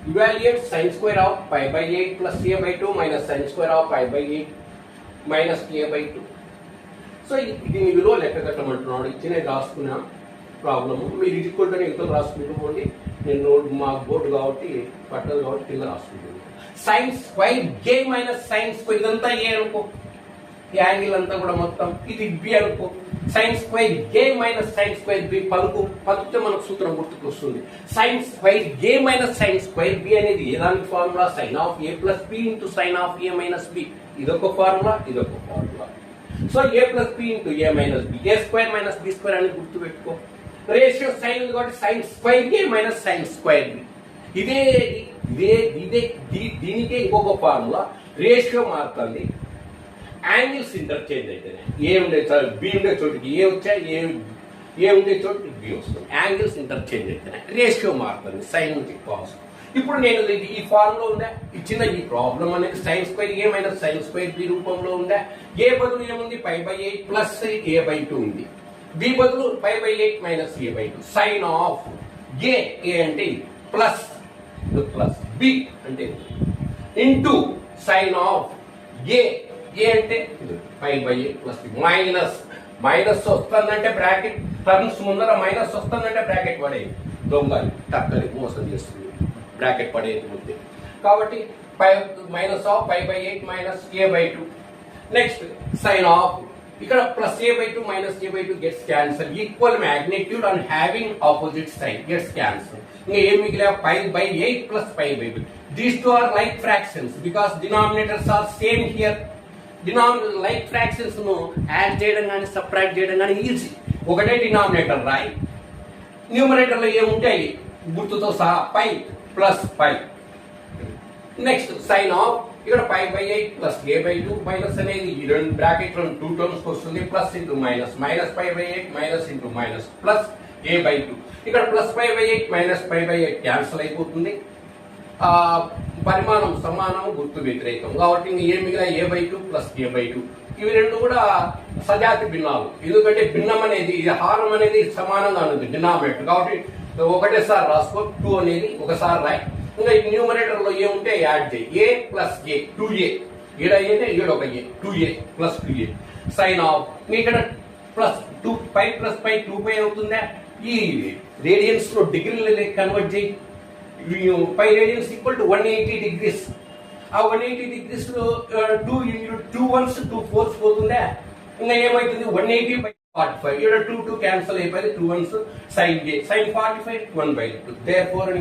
evaluate sin square of pi by 8 plus a by 2 minus sin square of pi by 8 minus a by 2. So దీని విలువ లెక్క కట్టమంటున్నాడు. ఇచ్చిన రాసుకున్న problem మీరు equal to ఎంత రాసుకుంటూ నేను మా బోర్డు కాబట్టి పట్టదు కాబట్టి కింద రాసుకుంటున్నాను. Sign square A minus sine square ఇదంతా ఏ అనుకో, ఈ యాంగిల్ అంతా కూడా మొత్తం ఇది బి అనుకో. Sine square A minus sine square B పలుకుతే మనకు సూత్రం గుర్తుకు వస్తుంది. Sine square A minus sine square B అనేది ఏదానికి formula sine of A plus B into sine of A minus B. ఇదొక ఫార్ములా, ఇదొక formula. So A plus B into A minus B, A square minus B square అని గుర్తు పెట్టుకో. Ratio sine ఉంది కాబట్టి sine square A minus sine square B. ఇదే దీనికే ఇంకొక ఫార్ములా. రేషియో మారుతుంది, యాంగిల్స్ ఇంటర్చేంజ్ అయితేనే ఏ ఉండే బి ఉండే చోటికి ఏ వచ్చా, ఏ ఉండే చోటికి బి వస్తుంది. యాంగిల్స్ ఇంటర్చేంజ్ అయితేనే రేషియో మారుతుంది సైన్ నుంచి కాస్. ఇప్పుడు నేను ఈ ఫార్ములా ఉందా, ఇచ్చిన ఈ ప్రాబ్లం అనేది sine square A minus sine square B రూపంలో ఉందా. ఏ బదులు ఏముంది pi by 8 plus A by 2 ఉంది. బి బదులు pi by 8 minus A by 2. Sine of A అంటే ప్లస్ ప్లస్ బి అంటే ఇంటూ సైన్ ఆఫ్ ఏ అంటే పై బై 8 ప్లస్ మైనస్ వస్తుందంటే బ్రాకెట్ టర్మ్స్ ముందర మైనస్ వస్తుందంటే బ్రాకెట్ పడేది. దొంగలు టక్కని మోసం చేస్తుంది బ్రాకెట్ పడేది ముందే. కాబట్టి minus of pi by 8 minus A by 2. Next sine of ఇక్కడ plus A by 2 minus A by 2 gets cancel. Equal magnitude and having opposite sign gets cancel. ఇంకా ఏం మిగిలే pi by 8 plus pi by 2. These two are like fractions because denominators are same here. Like fractions ను add చేయడం కానీ subtract చేయడం కానీ easy. ఒకటే denominator రాయి, న్యూమరేటర్ లో ఏముంటాయి గుర్తుతో సహా pi plus pi. Next sine of ఇక్కడ pi by 8 plus A by 2 minus అనేది ఈ రెండు బ్రాకెట్ 2 టర్మ్స్ వస్తుంది. Plus into minus pi by 8 minus into minus plus A by 2. ఇక్కడ plus pi by 8 minus pi by 8 cancel అయిపోతుంది. పరిమాణం సమానం, గుర్తు వ్యతిరేకం కాబట్టి ఏ మిగిలిన A by 2 plus A by 2. ఇవి రెండు కూడా సజాతి భిన్నాలు. ఎందుకంటే భిన్నం అనేది ఇది హారం అనేది సమానంగా ఉంది డినామినేటర్ కాబట్టి ఒకటేసారి రాసుకో. 2 అనేది ఒకసారి రాయి. ఇంకా న్యూమరేటర్ లో ఏ ఉంటే యాడ్ చేయి. ఏ ప్లస్ ఏ 2a ఈడ అయితే ఈడొక ఏ 2a plus 2a. Sine of ఇక్కడ ప్లస్ 2 పై ప్లస్ పై 2π అవుతుందా. ఈ రేడియన్స్ లో డిగ్రీలు కన్వర్ట్ చేయి. Pi radians equal to 180 degrees. ఆ 180 డిగ్రీస్ లో 2 1s 2 4s పోతుందా. ఇంకా ఏమైతుంది 180 బై 45. ఇక్కడ 2 క్యాన్సిల్ అయిపోయింది. 2 1s సైన్ 45 1/2. దేర్ఫోర్